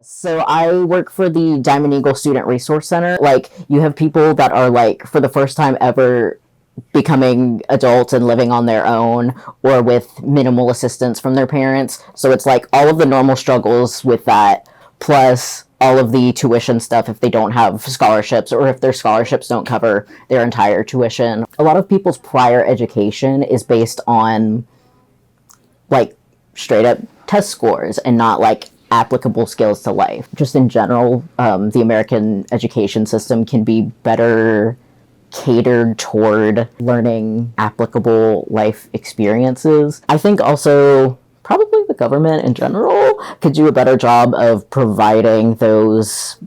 So I work for the Diamond Eagle Student Resource Center. Like, you have people that are like for the first time ever becoming adults and living on their own or with minimal assistance from their parents. So it's like all of the normal struggles with that, plus all of the tuition stuff if they don't have scholarships or if their scholarships don't cover their entire tuition. A lot of people's prior education is based on like straight up test scores and not like applicable skills to life. Just in general, the American education system can be better catered toward learning applicable life experiences. I think also probably the government in general could do a better job of providing those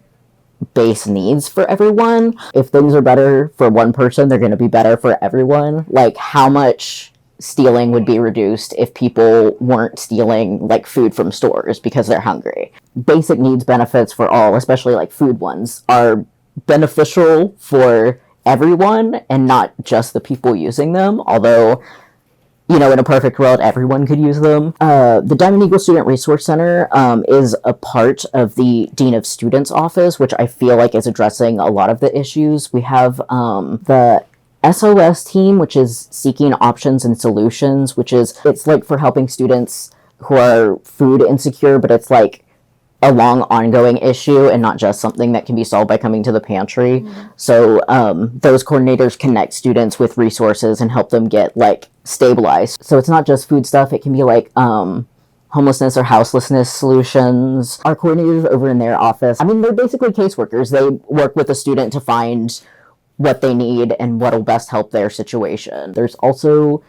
base needs for everyone. If things are better for one person, they're going to be better for everyone. Like, how much stealing would be reduced if people weren't stealing like food from stores because they're hungry. Basic needs benefits for all, especially like food ones, are beneficial for everyone and not just the people using them, although in a perfect world, everyone could use them. The Diamond Eagle Student Resource Center is a part of the Dean of Students office, which I feel like is addressing a lot of the issues. We have the SOS team, which is seeking options and solutions, it's like for helping students who are food insecure, but it's like a long ongoing issue and not just something that can be solved by coming to the pantry. Mm-hmm. So those coordinators connect students with resources and help them get like stabilized. So it's not just food stuff. It can be like homelessness or houselessness solutions. Our coordinators over in their office, I mean, they're basically caseworkers. They work with a student to find what they need and what will best help their situation. There's also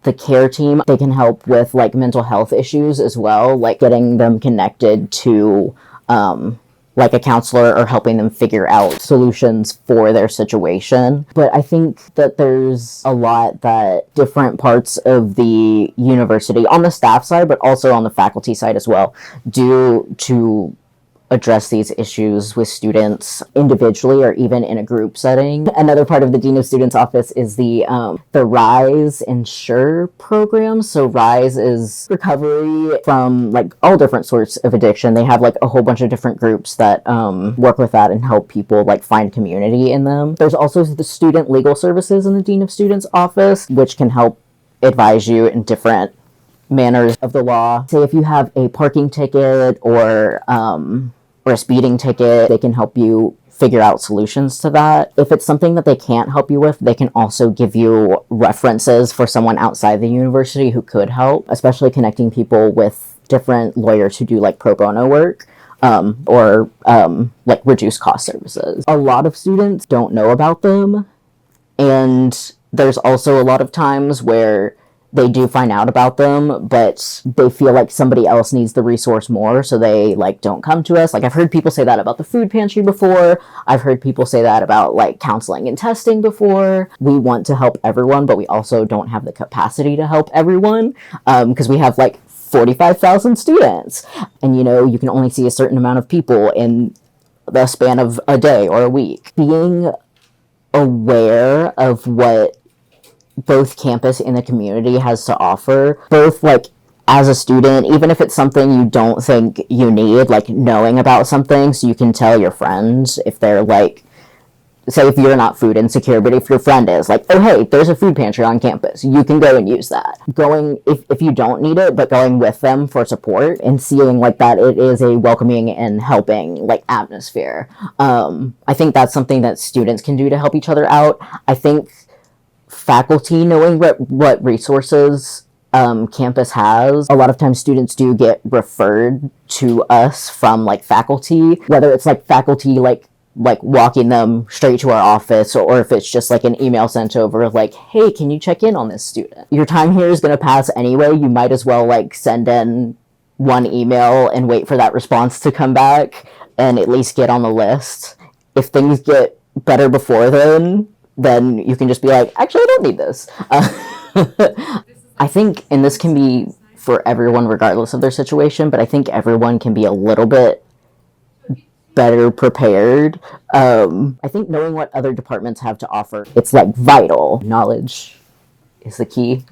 the care team. They can help with like mental health issues as well, like getting them connected to like a counselor or helping them figure out solutions for their situation. But I think that there's a lot that different parts of the university, on the staff side, but also on the faculty side as well, do to address these issues with students individually or even in a group setting. Another part of the Dean of Students office is the RISE Ensure program. So RISE is recovery from like all different sorts of addiction. They have like a whole bunch of different groups that work with that and help people like find community in them. There's also the Student Legal Services in the Dean of Students office, which can help advise you in different manners of the law. Say if you have a parking ticket or a speeding ticket, they can help you figure out solutions to that. If it's something that they can't help you with, they can also give you references for someone outside the university who could help, especially connecting people with different lawyers who do like pro bono work. Or like reduced cost services. A lot of students don't know about them, and there's also a lot of times where they do find out about them, but they feel like somebody else needs the resource more, so they like don't come to us. Like, I've heard people say that about the food pantry before. I've heard people say that about like counseling and testing before. We want to help everyone, but we also don't have the capacity to help everyone because we have like 45,000 students, and you can only see a certain amount of people in the span of a day or a week. Being aware of what both campus and the community has to offer, both like as a student, even if it's something you don't think you need, like knowing about something so you can tell your friends if they're like, say if you're not food insecure, but if your friend is like, oh hey, there's a food pantry on campus, you can go and use that. Going, if you don't need it, but going with them for support and seeing like that it is a welcoming and helping like atmosphere. I think that's something that students can do to help each other out. I think faculty knowing what resources campus has. A lot of times students do get referred to us from like faculty, whether it's like faculty like walking them straight to our office, or if it's just like an email sent over like, hey, can you check in on this student? Your time here is going to pass anyway. You might as well like send in one email and wait for that response to come back and at least get on the list. If things get better before then you can just be like, actually, I don't need this. I think, and this can be for everyone regardless of their situation, but I think everyone can be a little bit better prepared. I think knowing what other departments have to offer, it's like vital. Knowledge is the key.